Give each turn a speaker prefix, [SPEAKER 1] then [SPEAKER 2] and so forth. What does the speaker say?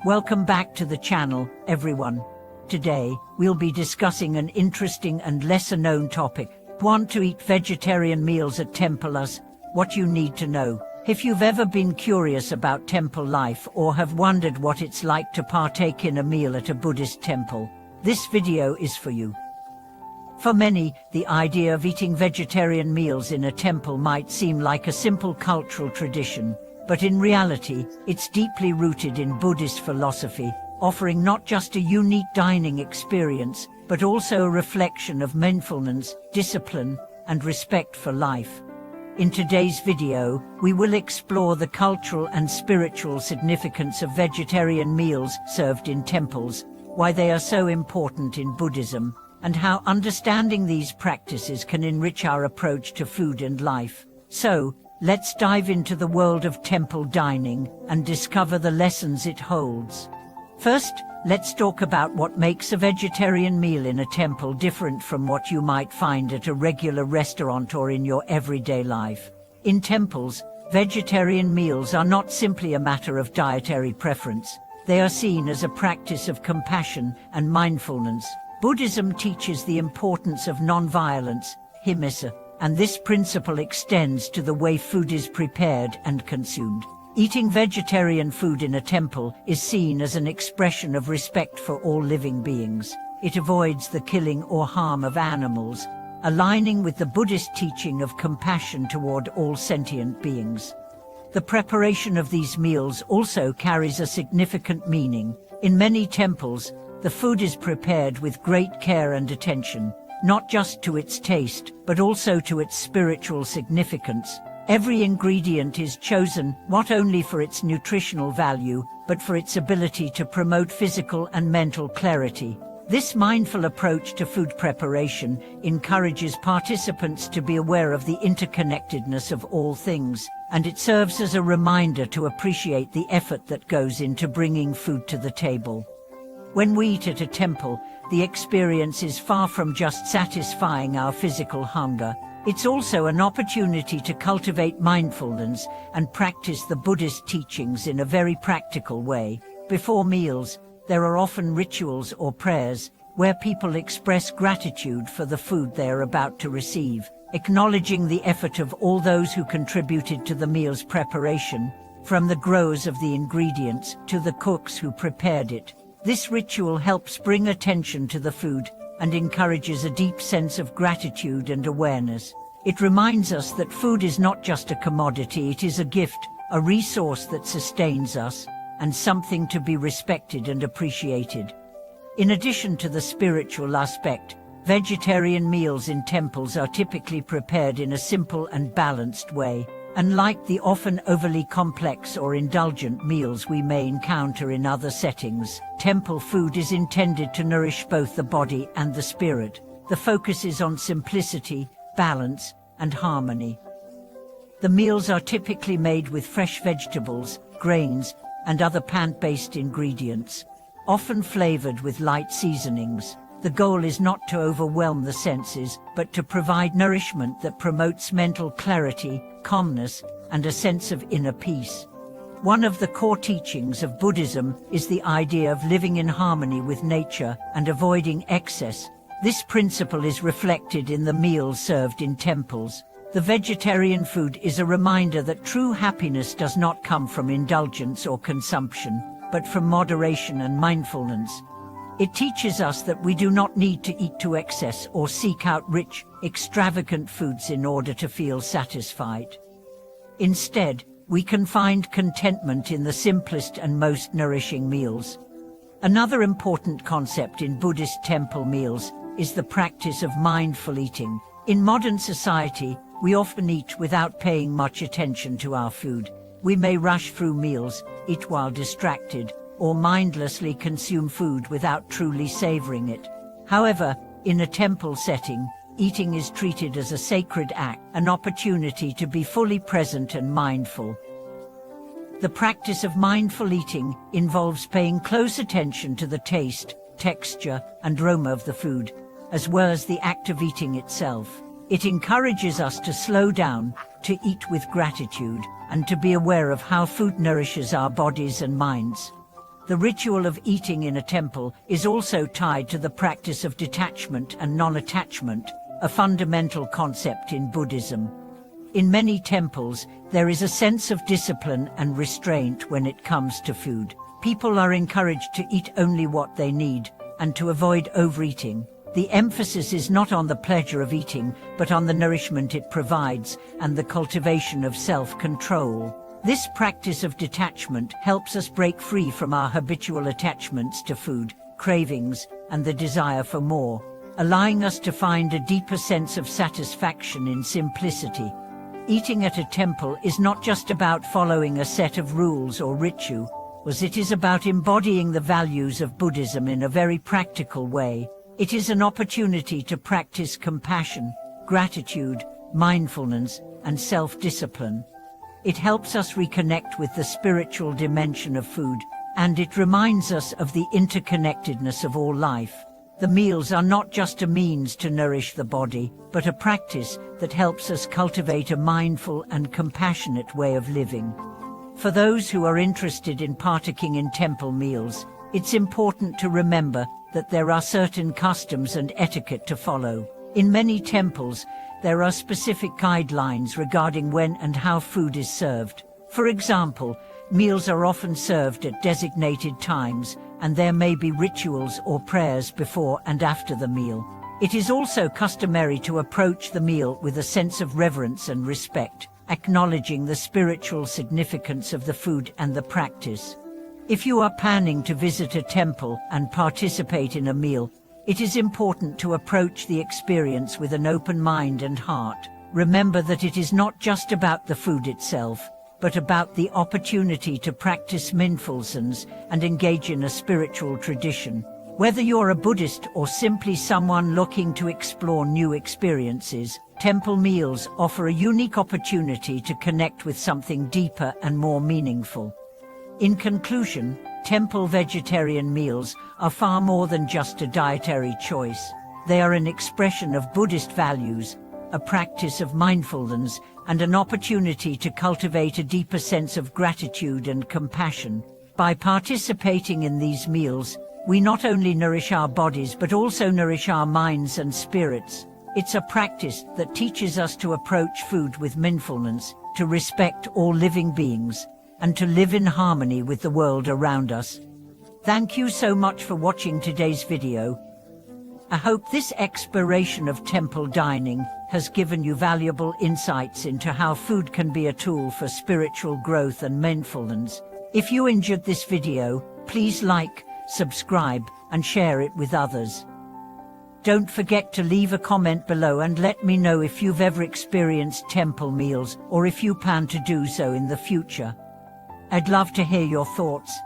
[SPEAKER 1] Welcome back to the channel, everyone. Today, we'll be discussing an interesting and lesser-known topic. Want to eat vegetarian meals at temples? What you need to know. If you've ever been curious about temple life or have wondered what it's like to partake in a meal at a Buddhist temple, this video is for you. For many, the idea of eating vegetarian meals in a temple might seem like a simple cultural tradition, but in reality, it's deeply rooted in Buddhist philosophy, offering not just a unique dining experience, but also a reflection of mindfulness, discipline, and respect for life. In today's video, we will explore the cultural and spiritual significance of vegetarian meals served in temples, why they are so important in Buddhism, and how understanding these practices can enrich our approach to food and life. So, let's dive into the world of temple dining and discover the lessons it holds. First, let's talk about what makes a vegetarian meal in a temple different from what you might find at a regular restaurant or in your everyday life. In temples, vegetarian meals are not simply a matter of dietary preference. They are seen as a practice of compassion and mindfulness. Buddhism teaches the importance of non-violence, ahimsa, and this principle extends to the way food is prepared and consumed. Eating vegetarian food in a temple is seen as an expression of respect for all living beings. It avoids the killing or harm of animals, aligning with the Buddhist teaching of compassion toward all sentient beings. The preparation of these meals also carries a significant meaning. In many temples, the food is prepared with great care and attention, not just to its taste, but also to its spiritual significance. Every ingredient is chosen not only for its nutritional value, but for its ability to promote physical and mental clarity. This mindful approach to food preparation encourages participants to be aware of the interconnectedness of all things, and it serves as a reminder to appreciate the effort that goes into bringing food to the table. When we eat at a temple, the experience is far from just satisfying our physical hunger. It's also an opportunity to cultivate mindfulness and practice the Buddhist teachings in a very practical way. Before meals, there are often rituals or prayers where people express gratitude for the food they are about to receive, acknowledging the effort of all those who contributed to the meal's preparation, from the growers of the ingredients to the cooks who prepared it. This ritual helps bring attention to the food and encourages a deep sense of gratitude and awareness. It reminds us that food is not just a commodity, it is a gift, a resource that sustains us, and something to be respected and appreciated. In addition to the spiritual aspect, vegetarian meals in temples are typically prepared in a simple and balanced way. Unlike the often overly complex or indulgent meals we may encounter in other settings, temple food is intended to nourish both the body and the spirit. The focus is on simplicity, balance, and harmony. The meals are typically made with fresh vegetables, grains, and other plant-based ingredients, often flavored with light seasonings. The goal is not to overwhelm the senses, but to provide nourishment that promotes mental clarity, calmness, and a sense of inner peace. One of the core teachings of Buddhism is the idea of living in harmony with nature and avoiding excess. This principle is reflected in the meals served in temples. The vegetarian food is a reminder that true happiness does not come from indulgence or consumption, but from moderation and mindfulness. It teaches us that we do not need to eat to excess or seek out rich, extravagant foods in order to feel satisfied. Instead, we can find contentment in the simplest and most nourishing meals. Another important concept in Buddhist temple meals is the practice of mindful eating. In modern society, we often eat without paying much attention to our food. We may rush through meals, eat while distracted, or mindlessly consume food without truly savoring it. However, in a temple setting, eating is treated as a sacred act, an opportunity to be fully present and mindful. The practice of mindful eating involves paying close attention to the taste, texture, and aroma of the food, as well as the act of eating itself. It encourages us to slow down, to eat with gratitude, and to be aware of how food nourishes our bodies and minds. The ritual of eating in a temple is also tied to the practice of detachment and non-attachment, a fundamental concept in Buddhism. In many temples, there is a sense of discipline and restraint when it comes to food. People are encouraged to eat only what they need and to avoid overeating. The emphasis is not on the pleasure of eating, but on the nourishment it provides and the cultivation of self-control. This practice of detachment helps us break free from our habitual attachments to food, cravings, and the desire for more, allowing us to find a deeper sense of satisfaction in simplicity. Eating at a temple is not just about following a set of rules or rituals, it is about embodying the values of Buddhism in a very practical way. It is an opportunity to practice compassion, gratitude, mindfulness, and self-discipline. It helps us reconnect with the spiritual dimension of food, and it reminds us of the interconnectedness of all life. The meals are not just a means to nourish the body, but a practice that helps us cultivate a mindful and compassionate way of living. For those who are interested in partaking in temple meals, it's important to remember that there are certain customs and etiquette to follow. In many temples, there are specific guidelines regarding when and how food is served. For example, meals are often served at designated times, and there may be rituals or prayers before and after the meal. It is also customary to approach the meal with a sense of reverence and respect, acknowledging the spiritual significance of the food and the practice. If you are planning to visit a temple and participate in a meal, it is important to approach the experience with an open mind and heart. Remember that it is not just about the food itself, but about the opportunity to practice mindfulness and engage in a spiritual tradition. Whether you're a Buddhist or simply someone looking to explore new experiences, temple meals offer a unique opportunity to connect with something deeper and more meaningful. In conclusion, temple vegetarian meals are far more than just a dietary choice. They are an expression of Buddhist values, a practice of mindfulness, and an opportunity to cultivate a deeper sense of gratitude and compassion. By participating in these meals, we not only nourish our bodies but also nourish our minds and spirits. It's a practice that teaches us to approach food with mindfulness, to respect all living beings, and to live in harmony with the world around us. Thank you so much for watching today's video. I hope this exploration of temple dining has given you valuable insights into how food can be a tool for spiritual growth and mindfulness. If you enjoyed this video, please like, subscribe, and share it with others. Don't forget to leave a comment below and let me know if you've ever experienced temple meals or if you plan to do so in the future. I'd love to hear your thoughts.